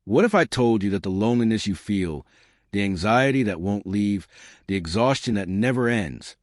What if I told you that the loneliness you feel, the anxiety that won't leave, the exhaustion that never ends,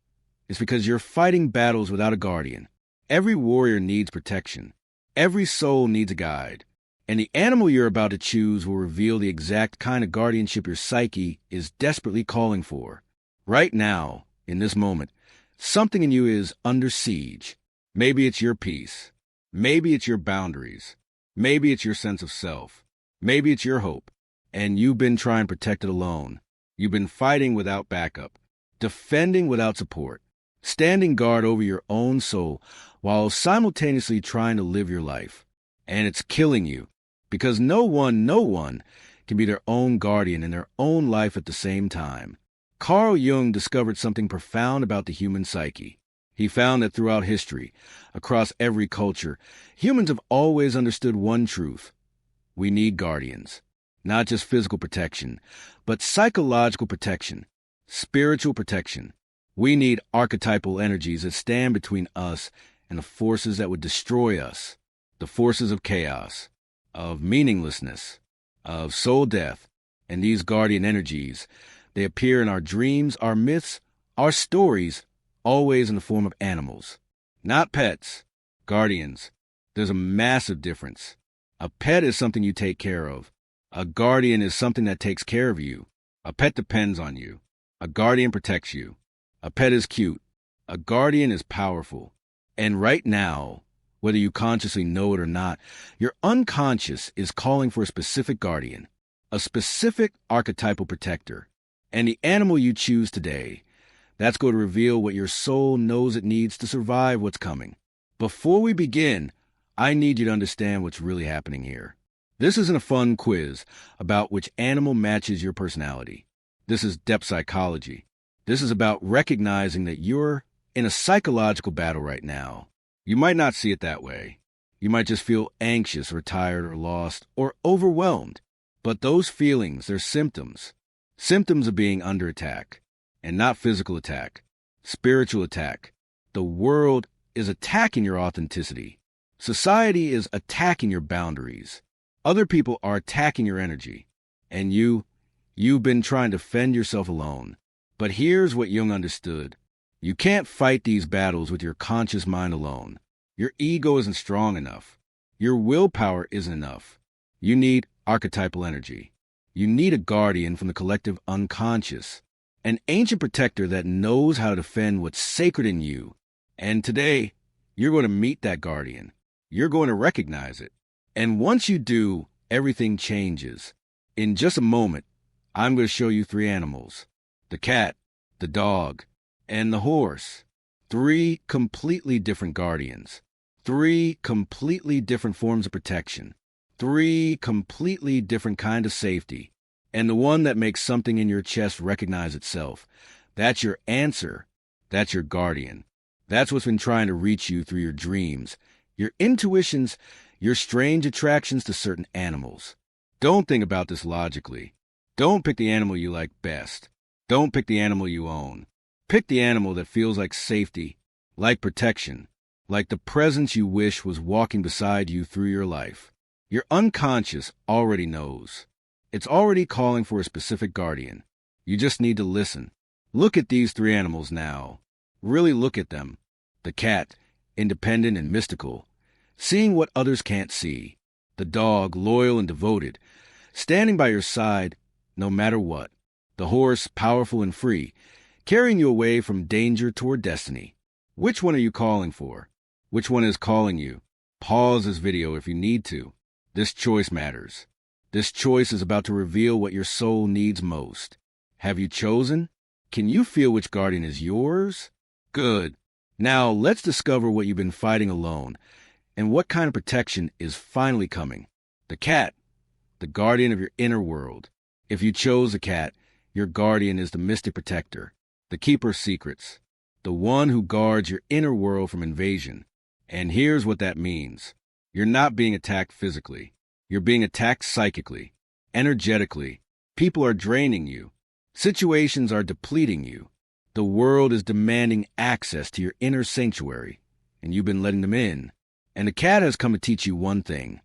is because you're fighting battles without a guardian? Every warrior needs protection. Every soul needs a guide. And the animal you're about to choose will reveal the exact kind of guardianship your psyche is desperately calling for. Right now, in this moment, something in you is under siege. Maybe it's your peace. Maybe it's your boundaries. Maybe it's your sense of self. Maybe it's your hope. And you've been trying to protect it alone. You've been fighting without backup, defending without support, standing guard over your own soul while simultaneously trying to live your life. And it's killing you because no one can be their own guardian in their own life at the same time. Carl Jung discovered something profound about the human psyche. He found that throughout history, across every culture, humans have always understood one truth. We need guardians. Not just physical protection, but psychological protection, spiritual protection. We need archetypal energies that stand between us and the forces that would destroy us, the forces of chaos, of meaninglessness, of soul death. And these guardian energies, they appear in our dreams, our myths, our stories, always in the form of animals. Not pets, guardians. There's a massive difference. A pet is something you take care of. A guardian is something that takes care of you. A pet depends on you. A guardian protects you. A pet is cute. A guardian is powerful. And right now, whether you consciously know it or not, your unconscious is calling for a specific guardian, a specific archetypal protector. And the animal you choose today, that's going to reveal what your soul knows it needs to survive what's coming. Before we begin, I need you to understand what's really happening here. This isn't a fun quiz about which animal matches your personality. This is depth psychology. This is about recognizing that you're in a psychological battle right now. You might not see it that way. You might just feel anxious or tired or lost or overwhelmed. But those feelings, they're symptoms. Symptoms of being under attack. And not physical attack. Spiritual attack. The world is attacking your authenticity. Society is attacking your boundaries. Other people are attacking your energy. And you've been trying to fend yourself alone. But here's what Jung understood. You can't fight these battles with your conscious mind alone. Your ego isn't strong enough. Your willpower isn't enough. You need archetypal energy. You need a guardian from the collective unconscious. An ancient protector that knows how to defend what's sacred in you. And today, you're going to meet that guardian. You're going to recognize it. And once you do, everything changes. In just a moment, I'm going to show you 3 animals. The cat, the dog, and the horse. 3 completely different guardians. 3 completely different forms of protection. 3 completely different kind of safety. And the one that makes something in your chest recognize itself. That's your answer. That's your guardian. That's what's been trying to reach you through your dreams, your intuitions, your strange attractions to certain animals. Don't think about this logically. Don't pick the animal you like best. Don't pick the animal you own. Pick the animal that feels like safety, like protection, like the presence you wish was walking beside you through your life. Your unconscious already knows. It's already calling for a specific guardian. You just need to listen. Look at these 3 animals now. Really look at them. The cat, independent and mystical, seeing what others can't see. The dog, loyal and devoted, standing by your side no matter what. The horse, powerful and free, carrying you away from danger toward destiny. Which one are you calling for? Which one is calling you? Pause this video if you need to. This choice matters. This choice is about to reveal what your soul needs most. Have you chosen? Can you feel which guardian is yours? Good. Now let's discover what you've been fighting alone and what kind of protection is finally coming. The cat, the guardian of your inner world. If you chose a cat, your guardian is the mystic protector, the keeper of secrets, the one who guards your inner world from invasion. And here's what that means. You're not being attacked physically. You're being attacked psychically, energetically. People are draining you. Situations are depleting you. The world is demanding access to your inner sanctuary, and you've been letting them in. And the cat has come to teach you one thing.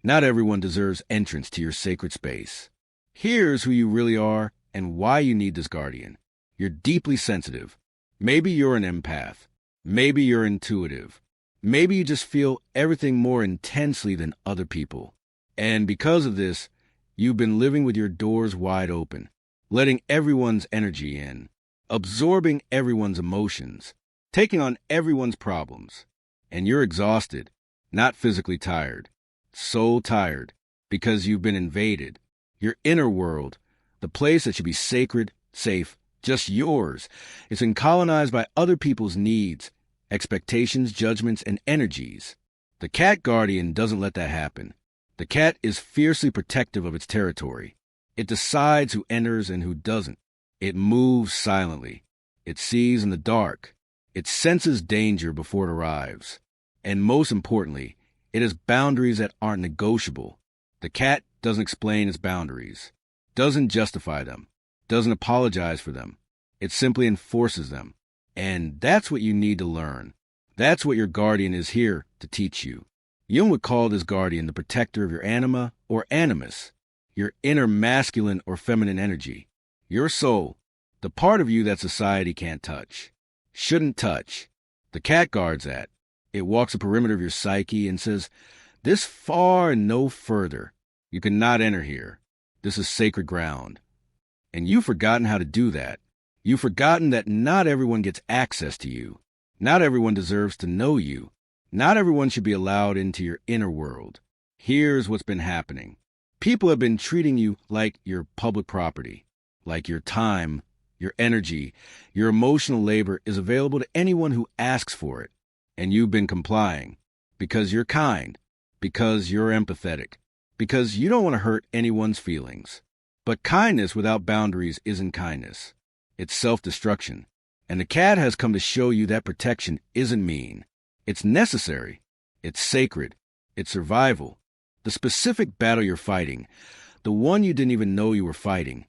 Not everyone deserves entrance to your sacred space. Here's who you really are and why you need this guardian. You're deeply sensitive. Maybe you're an empath. Maybe you're intuitive. Maybe you just feel everything more intensely than other people. And because of this, you've been living with your doors wide open, letting everyone's energy in, absorbing everyone's emotions, taking on everyone's problems. And you're exhausted, not physically tired, so tired because you've been invaded. Your inner world, the place that should be sacred, safe, just yours, is been colonized by other people's needs, expectations, judgments, and energies. The cat guardian doesn't let that happen. The cat is fiercely protective of its territory. It decides who enters and who doesn't. It moves silently. It sees in the dark. It senses danger before it arrives. And most importantly, it has boundaries that aren't negotiable. The cat doesn't explain its boundaries, doesn't justify them, doesn't apologize for them. It simply enforces them. And that's what you need to learn. That's what your guardian is here to teach you. Jung would call this guardian the protector of your anima or animus, your inner masculine or feminine energy, your soul, the part of you that society can't touch, shouldn't touch. The cat guards that. It walks the perimeter of your psyche and says, this far and no further. You cannot enter here. This is sacred ground. And you've forgotten how to do that. You've forgotten that not everyone gets access to you. Not everyone deserves to know you. Not everyone should be allowed into your inner world. Here's what's been happening. People have been treating you like your public property, like your time, your energy, your emotional labor is available to anyone who asks for it. And you've been complying because you're kind, because you're empathetic, because you don't want to hurt anyone's feelings. But kindness without boundaries isn't kindness. It's self-destruction. And the cat has come to show you that protection isn't mean. It's necessary. It's sacred. It's survival. The specific battle you're fighting, the one you didn't even know you were fighting,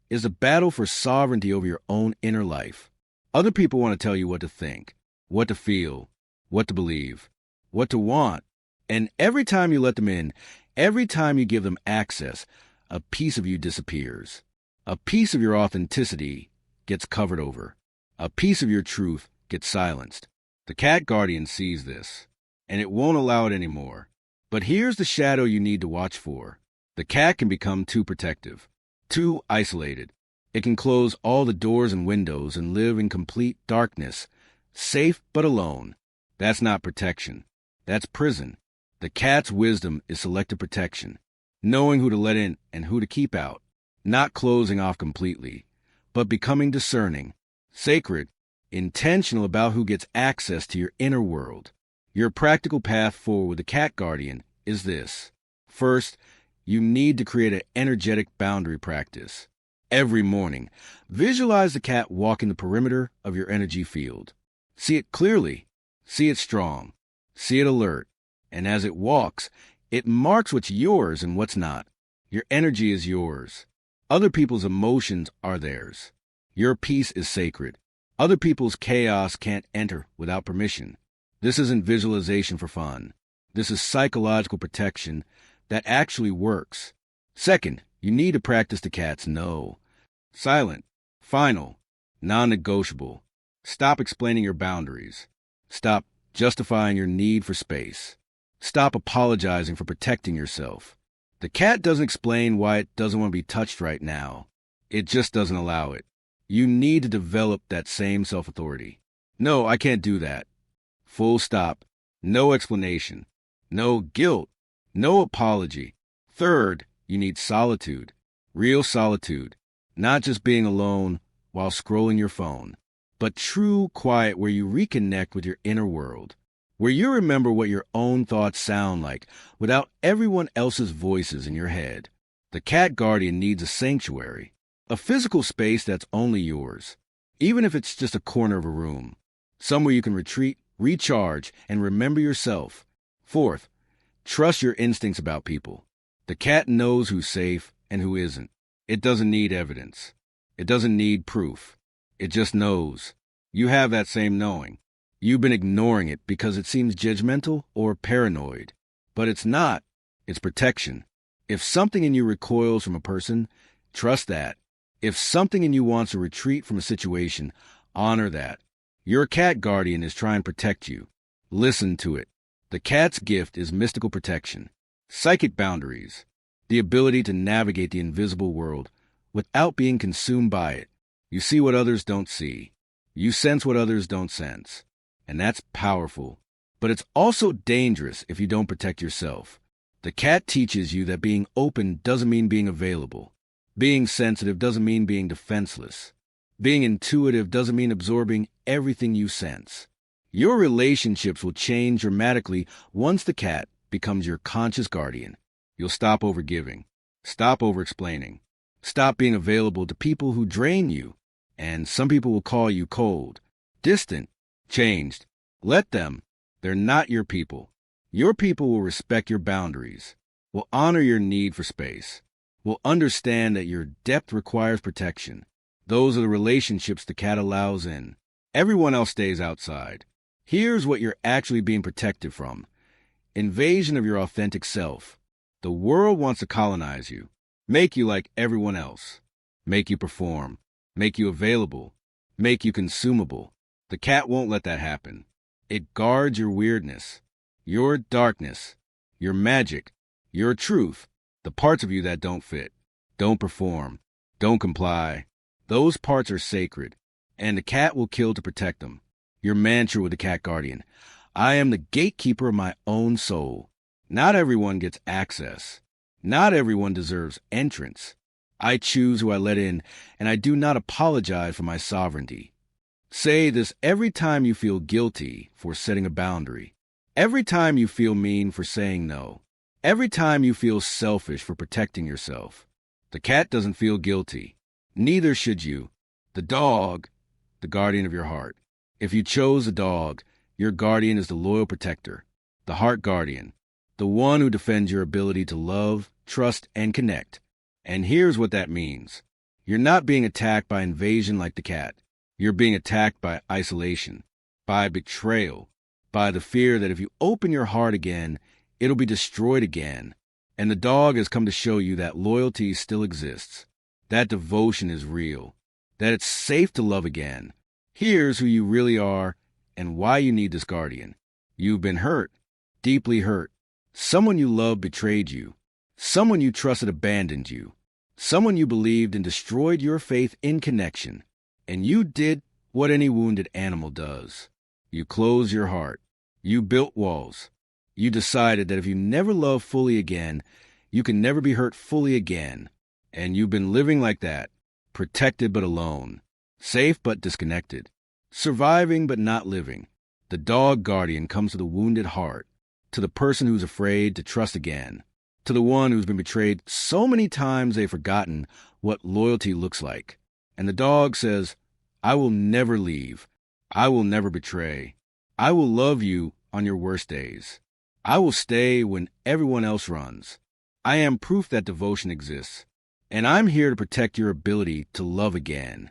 is a battle for sovereignty over your own inner life. Other people want to tell you what to think, what to feel, what to believe, what to want. And every time you let them in, every time you give them access, a piece of you disappears. A piece of your authenticity gets covered over. A piece of your truth gets silenced. The cat guardian sees this, and it won't allow it anymore. But here's the shadow you need to watch for. The cat can become too protective, too isolated. It can close all the doors and windows and live in complete darkness, safe but alone. That's not protection. That's prison. The cat's wisdom is selective protection, knowing who to let in and who to keep out, not closing off completely, but becoming discerning, sacred, intentional about who gets access to your inner world. Your practical path forward with the cat guardian is this. First, you need to create an energetic boundary practice. Every morning, visualize the cat walking the perimeter of your energy field. See it clearly. See it strong. See it alert. And as it walks, it marks what's yours and what's not. Your energy is yours. Other people's emotions are theirs. Your peace is sacred. Other people's chaos can't enter without permission. This isn't visualization for fun. This is psychological protection that actually works. Second, you need to practice the cat's no. Silent, final, non-negotiable. Stop explaining your boundaries. Stop justifying your need for space. Stop apologizing for protecting yourself. The cat doesn't explain why it doesn't want to be touched right now. It just doesn't allow it. You need to develop that same self-authority. No, I can't do that. Full stop. No explanation. No guilt. No apology. Third, you need solitude. Real solitude. Not just being alone while scrolling your phone, but true quiet where you reconnect with your inner world, where you remember what your own thoughts sound like without everyone else's voices in your head. The cat guardian needs a sanctuary, a physical space that's only yours, even if it's just a corner of a room, somewhere you can retreat, recharge, and remember yourself. Fourth, trust your instincts about people. The cat knows who's safe and who isn't. It doesn't need evidence. It doesn't need proof. It just knows. You have that same knowing. You've been ignoring it because it seems judgmental or paranoid. But it's not. It's protection. If something in you recoils from a person, trust that. If something in you wants to retreat from a situation, honor that. Your cat guardian is trying to protect you. Listen to it. The cat's gift is mystical protection, psychic boundaries, the ability to navigate the invisible world without being consumed by it. You see what others don't see. You sense what others don't sense. And that's powerful. But it's also dangerous if you don't protect yourself. The cat teaches you that being open doesn't mean being available. Being sensitive doesn't mean being defenseless. Being intuitive doesn't mean absorbing everything you sense. Your relationships will change dramatically once the cat becomes your conscious guardian. You'll stop overgiving, stop overexplaining, stop being available to people who drain you. And some people will call you cold, distant, changed. Let them. They're not your people. Your people will respect your boundaries, will honor your need for space, will understand that your depth requires protection. Those are the relationships the cat allows in. Everyone else stays outside. Here's what you're actually being protected from. Invasion of your authentic self. The world wants to colonize you, make you like everyone else, make you perform, make you available, make you consumable. The cat won't let that happen. It guards your weirdness, your darkness, your magic, your truth, the parts of you that don't fit, don't perform, don't comply. Those parts are sacred, and the cat will kill to protect them. Your mantra with the cat guardian: I am the gatekeeper of my own soul. Not everyone gets access. Not everyone deserves entrance. I choose who I let in, and I do not apologize for my sovereignty. Say this every time you feel guilty for setting a boundary. Every time you feel mean for saying no. Every time you feel selfish for protecting yourself. The cat doesn't feel guilty. Neither should you. The dog, the guardian of your heart. If you chose a dog, your guardian is the loyal protector, the heart guardian, the one who defends your ability to love, trust, and connect. And here's what that means. You're not being attacked by invasion like the cat. You're being attacked by isolation, by betrayal, by the fear that if you open your heart again, it'll be destroyed again. And the dog has come to show you that loyalty still exists, that devotion is real, that it's safe to love again. Here's who you really are and why you need this guardian. You've been hurt, deeply hurt. Someone you loved betrayed you. Someone you trusted abandoned you. Someone you believed in destroyed your faith in connection. And you did what any wounded animal does. You closed your heart. You built walls. You decided that if you never love fully again, you can never be hurt fully again. And you've been living like that, protected but alone, safe but disconnected, surviving but not living. The dog guardian comes to the wounded heart, to the person who's afraid to trust again, to the one who's been betrayed so many times they've forgotten what loyalty looks like. And the dog says, I will never leave. I will never betray. I will love you on your worst days. I will stay when everyone else runs. I am proof that devotion exists, and I'm here to protect your ability to love again.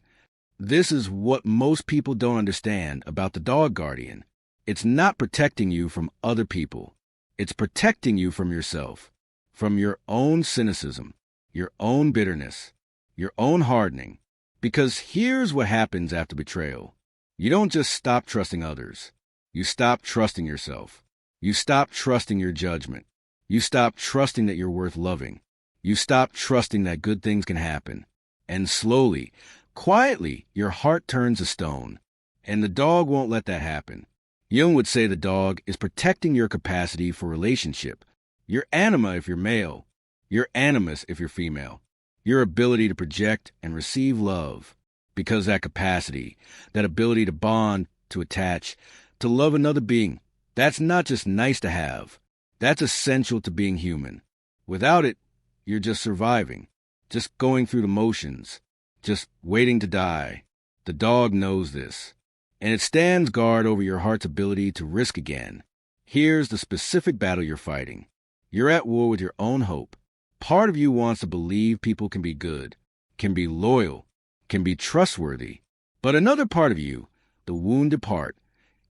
This is what most people don't understand about the dog guardian. It's not protecting you from other people. It's protecting you from yourself, from your own cynicism, your own bitterness, your own hardening. Because here's what happens after betrayal. You don't just stop trusting others. You stop trusting yourself. You stop trusting your judgment. You stop trusting that you're worth loving. You stop trusting that good things can happen. And slowly, quietly, your heart turns to stone. And the dog won't let that happen. Jung would say the dog is protecting your capacity for relationship. Your anima if you're male. Your animus if you're female. Your ability to project and receive love. Because that capacity, that ability to bond, to attach, to love another being, that's not just nice to have. That's essential to being human. Without it, you're just surviving, just going through the motions, just waiting to die. The dog knows this, and it stands guard over your heart's ability to risk again. Here's the specific battle you're fighting. You're at war with your own hope. Part of you wants to believe people can be good, can be loyal, can be trustworthy. But another part of you, the wounded part,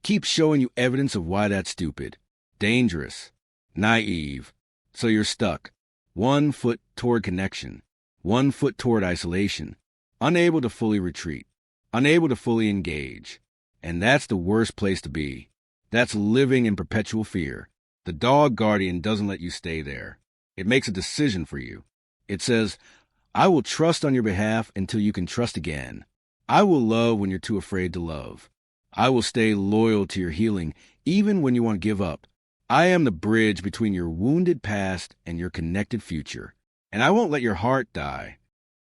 keeps showing you evidence of why that's stupid, dangerous, naive, So you're stuck. 1 foot toward connection, 1 foot toward isolation, unable to fully retreat, unable to fully engage. And that's the worst place to be. That's living in perpetual fear. The dog guardian doesn't let you stay there. It makes a decision for you. It says, I will trust on your behalf until you can trust again. I will love when you're too afraid to love. I will stay loyal to your healing even when you want to give up. I am the bridge between your wounded past and your connected future. And I won't let your heart die.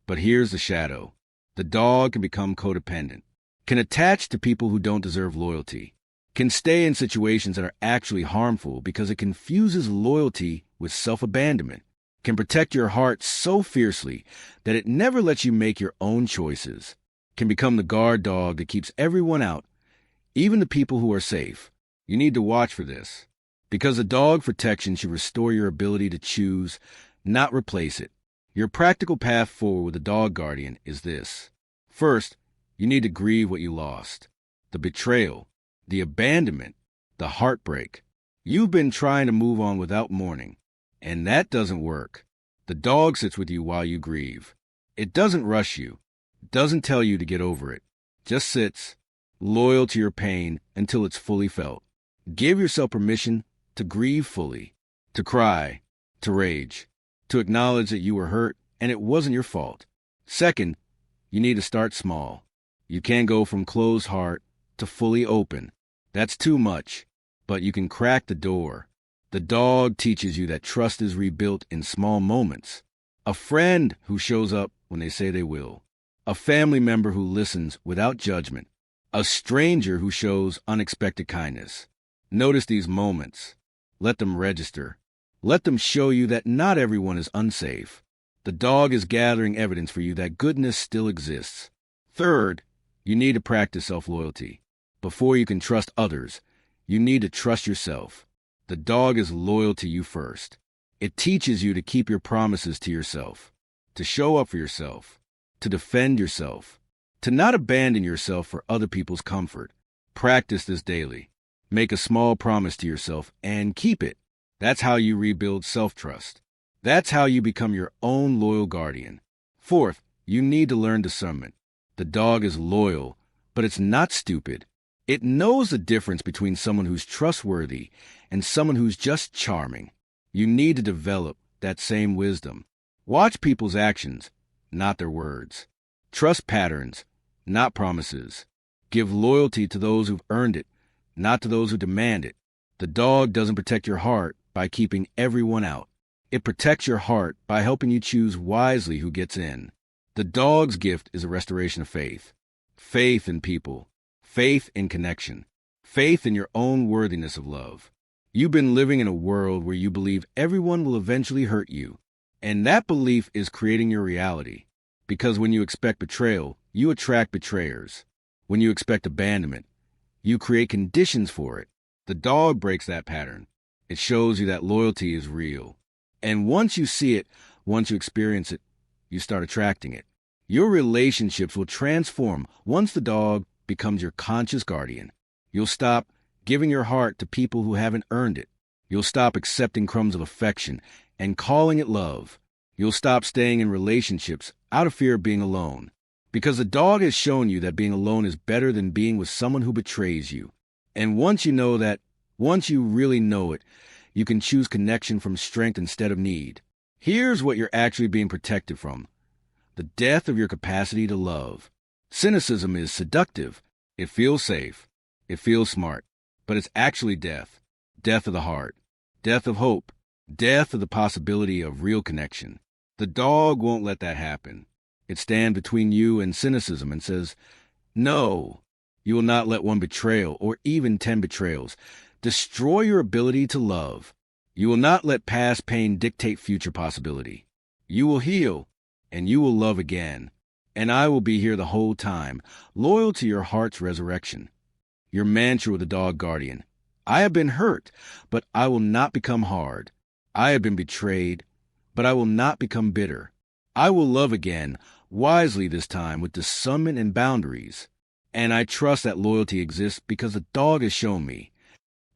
But here's the shadow. The dog can become codependent, can attach to people who don't deserve loyalty, can stay in situations that are actually harmful because it confuses loyalty with self-abandonment, can protect your heart so fiercely that it never lets you make your own choices, can become the guard dog that keeps everyone out, even the people who are safe. You need to watch for this, because the dog protection should restore your ability to choose, not replace it. Your practical path forward with a dog guardian is this. First, you need to grieve what you lost, the betrayal, the abandonment, the heartbreak. You've been trying to move on without mourning, and that doesn't work. The dog sits with you while you grieve. It doesn't rush you, doesn't tell you to get over it, just sits, loyal to your pain until it's fully felt. Give yourself permission to grieve fully, to cry, to rage, to acknowledge that you were hurt and it wasn't your fault. Second, you need to start small. You can't go from closed heart to fully open. That's too much, but you can crack the door. The dog teaches you that trust is rebuilt in small moments. A friend who shows up when they say they will. A family member who listens without judgment. A stranger who shows unexpected kindness. Notice these moments. Let them register. Let them show you that not everyone is unsafe. The dog is gathering evidence for you that goodness still exists. Third, you need to practice self-loyalty. Before you can trust others, you need to trust yourself. The dog is loyal to you first. It teaches you to keep your promises to yourself, to show up for yourself, to defend yourself, to not abandon yourself for other people's comfort. Practice this daily. Make a small promise to yourself and keep it. That's how you rebuild self-trust. That's how you become your own loyal guardian. Fourth, you need to learn discernment. The dog is loyal, but it's not stupid. It knows the difference between someone who's trustworthy and someone who's just charming. You need to develop that same wisdom. Watch people's actions, not their words. Trust patterns, not promises. Give loyalty to those who've earned it, not to those who demand it. The dog doesn't protect your heart by keeping everyone out. It protects your heart by helping you choose wisely who gets in. The dog's gift is a restoration of faith. Faith in people. Faith in connection. Faith in your own worthiness of love. You've been living in a world where you believe everyone will eventually hurt you. And that belief is creating your reality. Because when you expect betrayal, you attract betrayers. When you expect abandonment, you create conditions for it. The dog breaks that pattern. It shows you that loyalty is real. And once you see it, once you experience it, you start attracting it. Your relationships will transform once the dog becomes your conscious guardian. You'll stop giving your heart to people who haven't earned it. You'll stop accepting crumbs of affection and calling it love. You'll stop staying in relationships out of fear of being alone. Because the dog has shown you that being alone is better than being with someone who betrays you. And once you know that, once you really know it, you can choose connection from strength instead of need. Here's what you're actually being protected from. The death of your capacity to love. Cynicism is seductive. It feels safe. It feels smart. But it's actually death. Death of the heart. Death of hope. Death of the possibility of real connection. The dog won't let that happen. It stands between you and cynicism and says, no, you will not let one betrayal or even 10 betrayals destroy your ability to love. You will not let past pain dictate future possibility. You will heal, and you will love again. And I will be here the whole time, loyal to your heart's resurrection. Your mantra with the dog guardian. I have been hurt, but I will not become hard. I have been betrayed, but I will not become bitter. I will love again, wisely this time, with discernment and boundaries. And I trust that loyalty exists because the dog has shown me.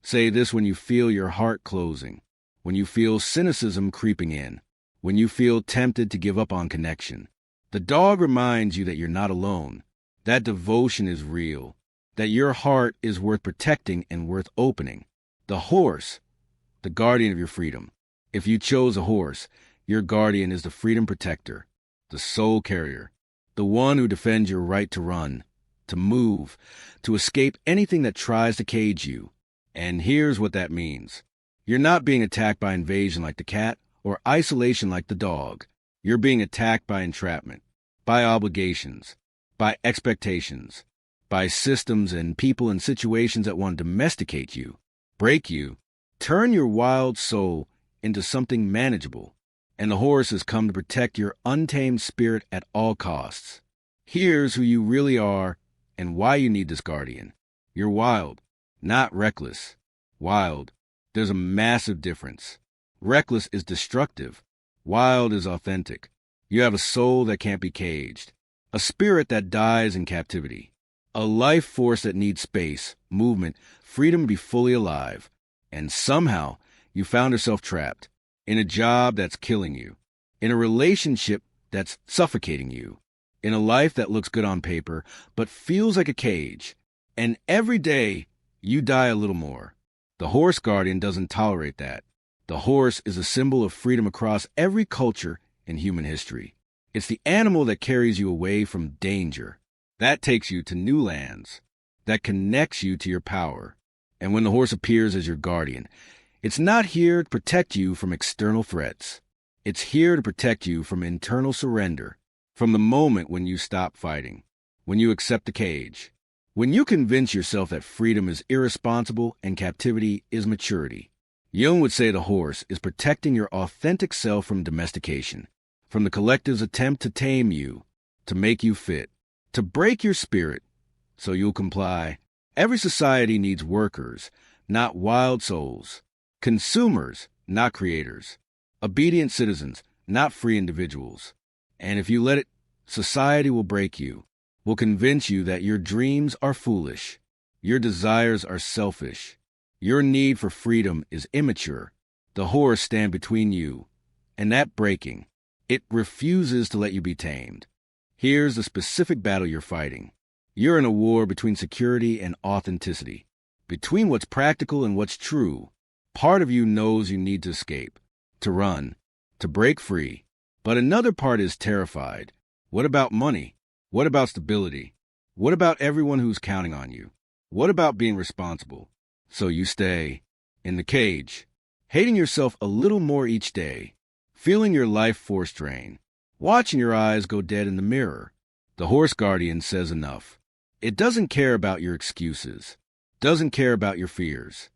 Say this when you feel your heart closing. when you feel cynicism creeping in, when you feel tempted to give up on connection. The dog reminds you that you're not alone, that devotion is real, that your heart is worth protecting and worth opening. The horse, the guardian of your freedom. If you chose a horse, your guardian is the freedom protector, the soul carrier, the one who defends your right to run, to move, to escape anything that tries to cage you. And here's what that means. You're not being attacked by invasion like the cat or isolation like the dog. You're being attacked by entrapment, by obligations, by expectations, by systems and people and situations that want to domesticate you, break you, turn your wild soul into something manageable. And the horse has come to protect your untamed spirit at all costs. Here's who you really are and why you need this guardian. You're wild, not reckless. Wild. There's a massive difference. Reckless is destructive. Wild is authentic. You have a soul that can't be caged, a spirit that dies in captivity, a life force that needs space, movement, freedom to be fully alive. And somehow you found yourself trapped in a job that's killing you, in a relationship that's suffocating you, in a life that looks good on paper but feels like a cage. And every day you die a little more. The horse guardian doesn't tolerate that. The horse is a symbol of freedom across every culture in human history. It's the animal that carries you away from danger, that takes you to new lands, that connects you to your power. And when the horse appears as your guardian, it's not here to protect you from external threats. It's here to protect you from internal surrender, from the moment when you stop fighting, when you accept the cage, when you convince yourself that freedom is irresponsible and captivity is maturity. Jung would say the horse is protecting your authentic self from domestication, from the collective's attempt to tame you, to make you fit, to break your spirit so you'll comply. Every society needs workers, not wild souls, consumers, not creators, obedient citizens, not free individuals. And if you let it, society will break you, will convince you that your dreams are foolish, your desires are selfish, your need for freedom is immature. The horse stands between you and that breaking. It refuses to let you be tamed. Here's the specific battle you're fighting. You're in a war between security and authenticity, between what's practical and what's true. Part of you knows you need to escape, to run, to break free. But another part is terrified. What about money? What about stability? What about everyone who's counting on you? What about being responsible? So you stay in the cage, hating yourself a little more each day, feeling your life force drain, watching your eyes go dead in the mirror. The horse guardian says enough. It doesn't care about your excuses, doesn't care about your fears,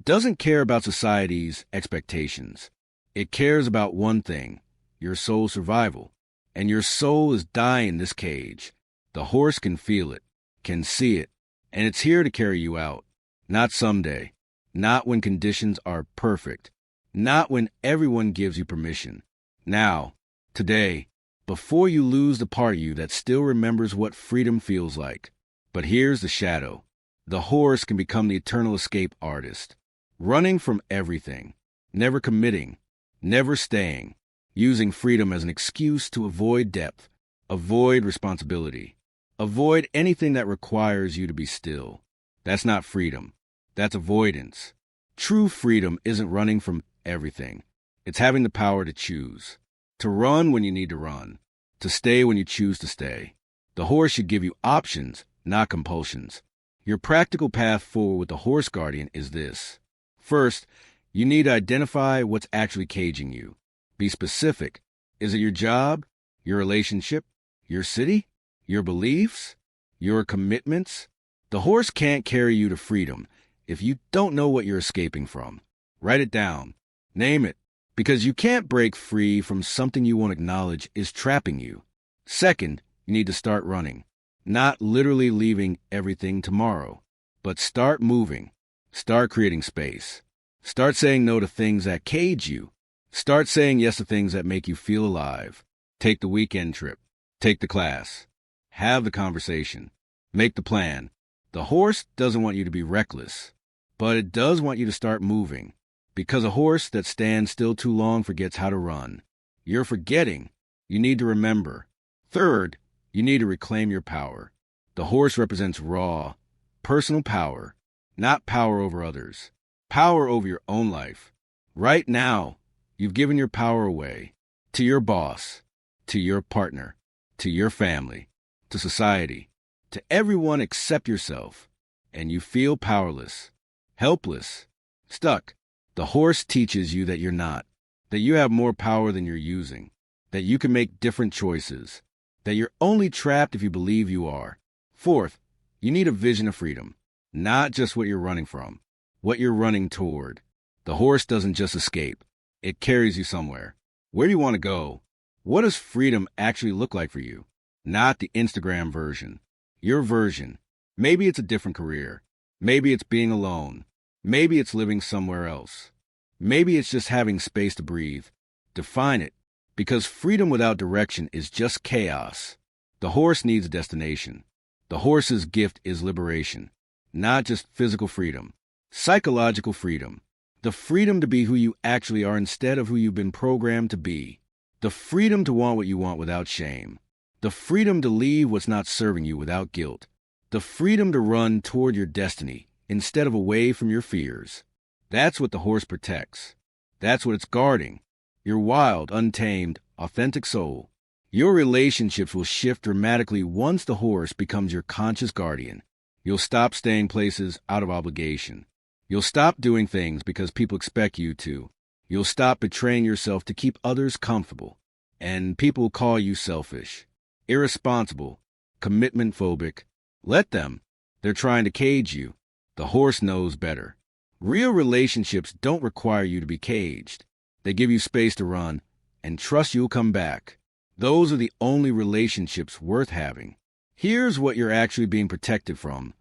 doesn't care about society's expectations. It cares about one thing, your soul's survival. And your soul is dying in this cage. The horse can feel it, can see it, and it's here to carry you out. Not someday, not when conditions are perfect, not when everyone gives you permission. Now, today, before you lose the part of you that still remembers what freedom feels like. But here's the shadow. The horse can become the eternal escape artist, running from everything, never committing, never staying, using freedom as an excuse to avoid depth, avoid responsibility, avoid anything that requires you to be still. That's not freedom. That's avoidance. True freedom isn't running from everything. It's having the power to choose, to run when you need to run, to stay when you choose to stay. The horse should give you options, not compulsions. Your practical path forward with the horse guardian is this. First, you need to identify what's actually caging you. Be specific. Is it your job, your relationship, your city, your beliefs, your commitments? The horse can't carry you to freedom if you don't know what you're escaping from. Write it down. Name it. Because you can't break free from something you won't acknowledge is trapping you. Second, you need to start running. Not literally leaving everything tomorrow, but start moving. Start creating space. Start saying no to things that cage you. Start saying yes to things that make you feel alive. Take the weekend trip. Take the class. Have the conversation. Make the plan. The horse doesn't want you to be reckless, but it does want you to start moving. Because a horse that stands still too long forgets how to run. You're forgetting. You need to remember. Third, you need to reclaim your power. The horse represents raw, personal power, not power over others. Power over your own life. Right now, you've given your power away to your boss, to your partner, to your family, to society, to everyone except yourself. And you feel powerless, helpless, stuck. The horse teaches you that you're not, that you have more power than you're using, that you can make different choices, that you're only trapped if you believe you are. Fourth, you need a vision of freedom, not just what you're running from, what you're running toward. The horse doesn't just escape. It carries you somewhere. Where do you want to go? What does freedom actually look like for you? Not the Instagram version. Your version. Maybe it's a different career. Maybe it's being alone. Maybe it's living somewhere else. Maybe it's just having space to breathe. Define it, because freedom without direction is just chaos. The horse needs a destination. The horse's gift is liberation, not just physical freedom, psychological freedom. The freedom to be who you actually are instead of who you've been programmed to be. The freedom to want what you want without shame. The freedom to leave what's not serving you without guilt. The freedom to run toward your destiny instead of away from your fears. That's what the horse protects. That's what it's guarding. Your wild, untamed, authentic soul. Your relationships will shift dramatically once the horse becomes your conscious guardian. You'll stop staying places out of obligation. You'll stop doing things because people expect you to. You'll stop betraying yourself to keep others comfortable. And people will call you selfish, irresponsible, commitment phobic. Let them. They're trying to cage you. The horse knows better. Real relationships don't require you to be caged. They give you space to run and trust you'll come back. Those are the only relationships worth having. Here's what you're actually being protected from.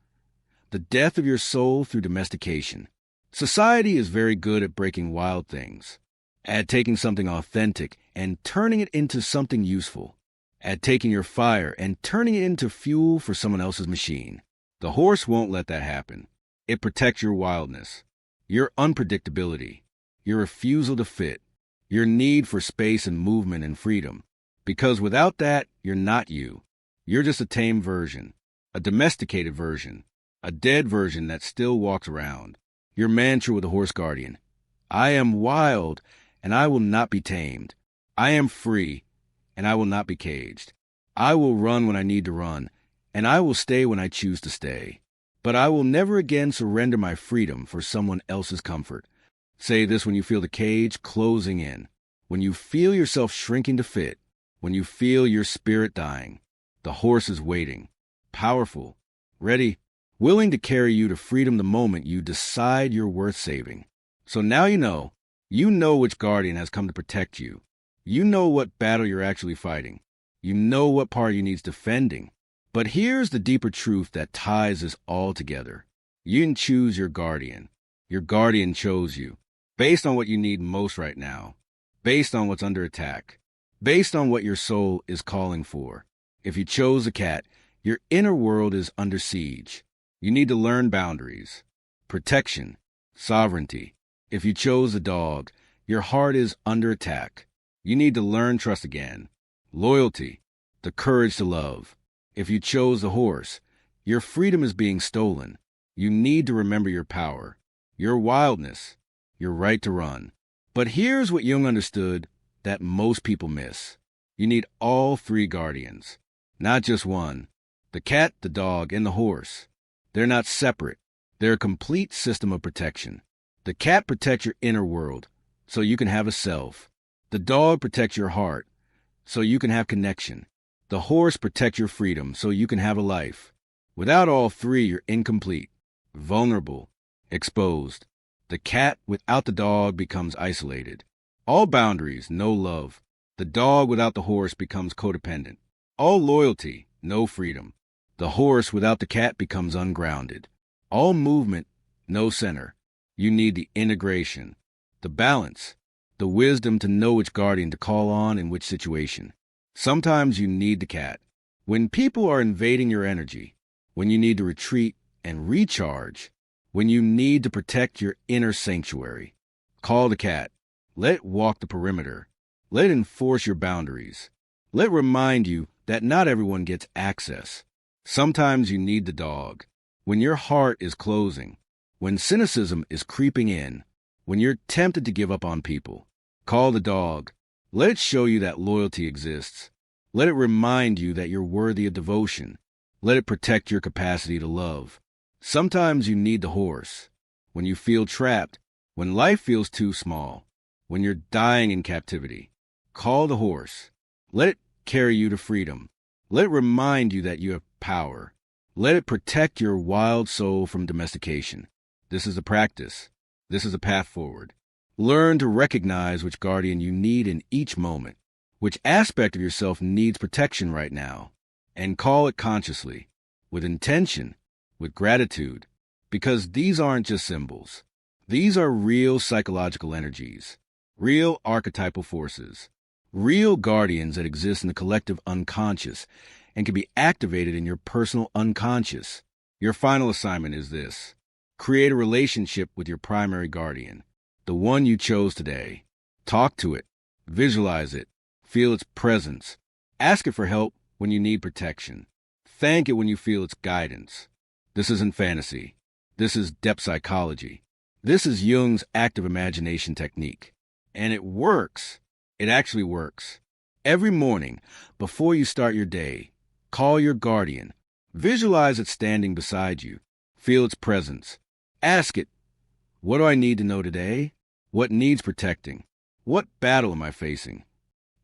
The death of your soul through domestication. Society is very good at breaking wild things, at taking something authentic and turning it into something useful, at taking your fire and turning it into fuel for someone else's machine. The horse won't let that happen. It protects your wildness, your unpredictability, your refusal to fit, your need for space and movement and freedom. Because without that, you're not you. You're just a tame version, a domesticated version, a dead version that still walks around. Your mantra with the horse guardian. I am wild, and I will not be tamed. I am free, and I will not be caged. I will run when I need to run, and I will stay when I choose to stay. But I will never again surrender my freedom for someone else's comfort. Say this when you feel the cage closing in, when you feel yourself shrinking to fit, when you feel your spirit dying. The horse is waiting, powerful, ready, willing to carry you to freedom the moment you decide you're worth saving. So now you know which guardian has come to protect you. You know what battle you're actually fighting. You know what part you needs defending. But here's the deeper truth that ties this all together. You didn't choose your guardian. Your guardian chose you, based on what you need most right now, based on what's under attack, based on what your soul is calling for. If you chose a cat, your inner world is under siege. You need to learn boundaries, protection, sovereignty. If you chose a dog, your heart is under attack. You need to learn trust again, loyalty, the courage to love. If you chose a horse, your freedom is being stolen. You need to remember your power, your wildness, your right to run. But here's what Jung understood that most people miss. You need all three guardians, not just one. The cat, the dog, and the horse. They're not separate. They're a complete system of protection. The cat protects your inner world, so you can have a self. The dog protects your heart, so you can have connection. The horse protects your freedom, so you can have a life. Without all three, you're incomplete, vulnerable, exposed. The cat without the dog becomes isolated. All boundaries, no love. The dog without the horse becomes codependent. All loyalty, no freedom. The horse without the cat becomes ungrounded. All movement, no center. You need the integration, the balance, the wisdom to know which guardian to call on in which situation. Sometimes you need the cat. When people are invading your energy, when you need to retreat and recharge, when you need to protect your inner sanctuary, Call the cat. Let it walk the perimeter. Let it enforce your boundaries. Let it remind you that not everyone gets access. Sometimes you need the dog. When your heart is closing, when cynicism is creeping in, when you're tempted to give up on people, call the dog. Let it show you that loyalty exists. Let it remind you that you're worthy of devotion. Let it protect your capacity to love. Sometimes you need the horse. When you feel trapped, when life feels too small, when you're dying in captivity, call the horse. Let it carry you to freedom. Let it remind you that you have power. Let it protect your wild soul from domestication. This is a practice. This is a path forward. Learn to recognize which guardian you need in each moment, which aspect of yourself needs protection right now, and call it consciously, with intention, with gratitude, because these aren't just symbols. These are real psychological energies, real archetypal forces, real guardians that exist in the collective unconscious and can be activated in your personal unconscious. Your final assignment is this: create a relationship with your primary guardian, the one you chose today. Talk to it, visualize it, feel its presence, ask it for help when you need protection, thank it when you feel its guidance. This isn't fantasy. This is depth psychology. This is Jung's active imagination technique. And it works. It actually works. Every morning, before you start your day, call your guardian. Visualize it standing beside you. Feel its presence. Ask it, what do I need to know today? What needs protecting? What battle am I facing?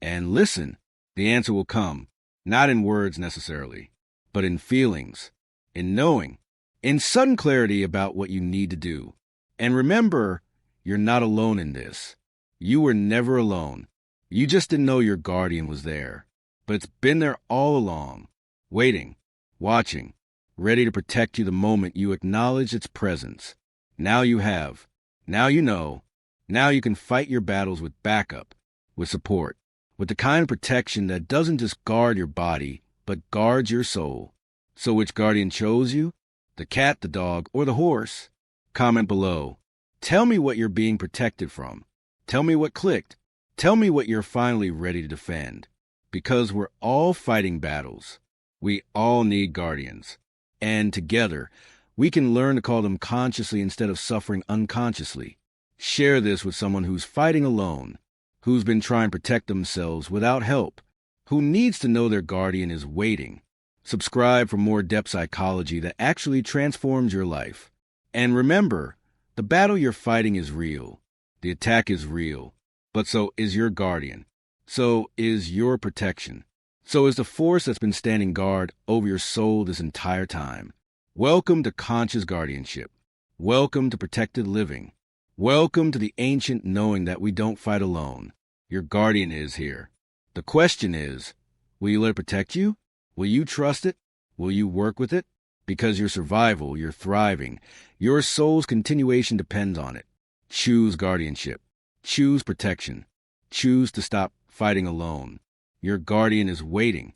And listen. The answer will come, not in words necessarily, but in feelings, in knowing, in sudden clarity about what you need to do. And remember, you're not alone in this. You were never alone. You just didn't know your guardian was there. But it's been there all along, waiting, watching, ready to protect you the moment you acknowledge its presence. Now you have. Now you know. Now you can fight your battles with backup, with support, with the kind of protection that doesn't just guard your body, but guards your soul. So which guardian chose you? The cat, the dog, or the horse? Comment below. Tell me what you're being protected from. Tell me what clicked. Tell me what you're finally ready to defend. Because we're all fighting battles. We all need guardians. And together, we can learn to call them consciously instead of suffering unconsciously. Share this with someone who's fighting alone, who's been trying to protect themselves without help, who needs to know their guardian is waiting. Subscribe for more depth psychology that actually transforms your life. And remember, the battle you're fighting is real. The attack is real. But so is your guardian. So is your protection. So is the force that's been standing guard over your soul this entire time. Welcome to conscious guardianship. Welcome to protected living. Welcome to the ancient knowing that we don't fight alone. Your guardian is here. The question is, will you let it protect you? Will you trust it? Will you work with it? Because your survival, your thriving, your soul's continuation depends on it. Choose guardianship. Choose protection. Choose to stop fighting alone. Your guardian is waiting.